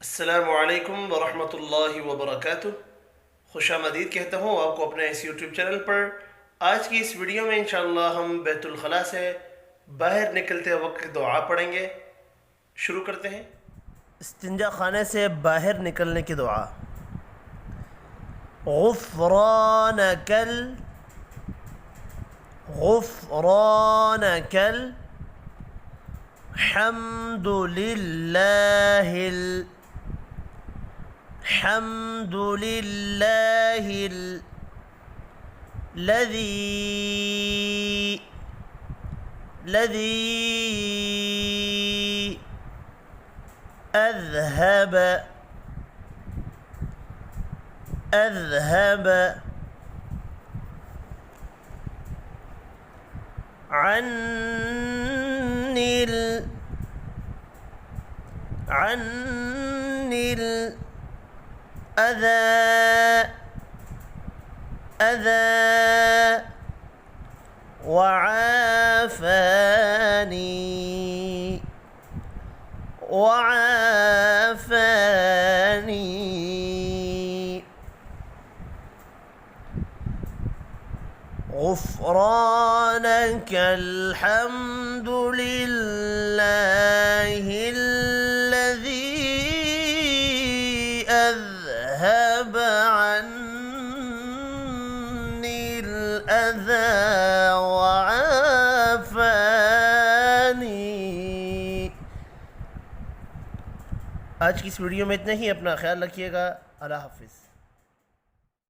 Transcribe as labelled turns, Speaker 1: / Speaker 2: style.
Speaker 1: अस्सलामुअलैकुम वरहमतुल्लाहि वबरकातुह। खुशामदीद कहता हूँ आपको अपने इस यूट्यूब चैनल पर। आज की इस वीडियो में इंशाअल्लाह हम बैतुल खला से बाहर निकलते वक्त दुआ पढ़ेंगे। शुरू करते हैं। इस्तिंजा खाने से बाहर निकलने की दुआ। गुफ़रानकल गुफ़रानकल हम्दुलिल्लाहिल الذي أذهب عني الأذى وعافاني غفرانك الحمد لله الذي أذهب عني الأذى وعافاني। आज की इस वीडियो में इतना ही। अपना ख्याल रखिएगा। अल्लाह हाफिज़।